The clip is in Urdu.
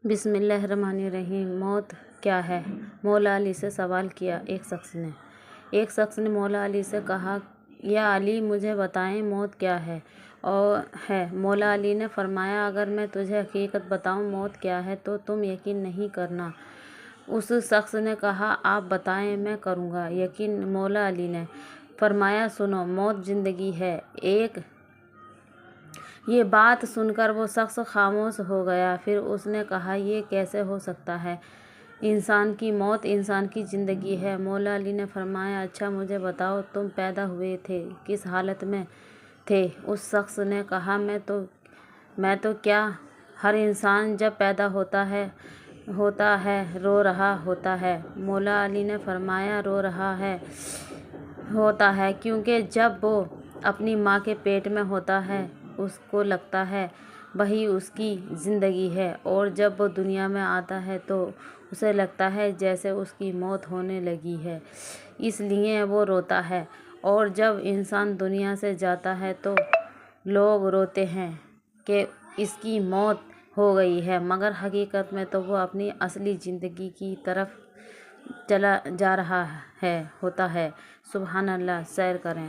بسم اللہ الرحمن الرحیم۔ موت کیا ہے؟ مولا علی سے سوال کیا ایک شخص نے مولا علی سے کہا، یا علی مجھے بتائیں موت کیا ہے؟ مولا علی نے فرمایا، اگر میں تجھے حقیقت بتاؤں موت کیا ہے تو تم یقین نہیں کرنا۔ اس شخص نے کہا، آپ بتائیں، میں کروں گا یقین۔ مولا علی نے فرمایا، سنو، موت زندگی ہے ایک۔ یہ بات سن کر وہ شخص خاموش ہو گیا۔ پھر اس نے کہا، یہ کیسے ہو سکتا ہے؟ انسان کی موت انسان کی زندگی ہے۔ مولا علی نے فرمایا، اچھا مجھے بتاؤ، تم پیدا ہوئے تھے کس حالت میں تھے؟ اس شخص نے کہا، میں تو کیا، ہر انسان جب پیدا ہوتا ہے رو رہا ہوتا ہے۔ مولا علی نے فرمایا، رو رہا ہوتا ہے کیونکہ جب وہ اپنی ماں کے پیٹ میں ہوتا ہے اس کو لگتا ہے وہی اس کی زندگی ہے، اور جب وہ دنیا میں آتا ہے تو اسے لگتا ہے جیسے اس کی موت ہونے لگی ہے، اس لیے وہ روتا ہے۔ اور جب انسان دنیا سے جاتا ہے تو لوگ روتے ہیں کہ اس کی موت ہو گئی ہے، مگر حقیقت میں تو وہ اپنی اصلی زندگی کی طرف چلا جا رہا ہوتا ہے۔ سبحان اللہ، سیر کریں۔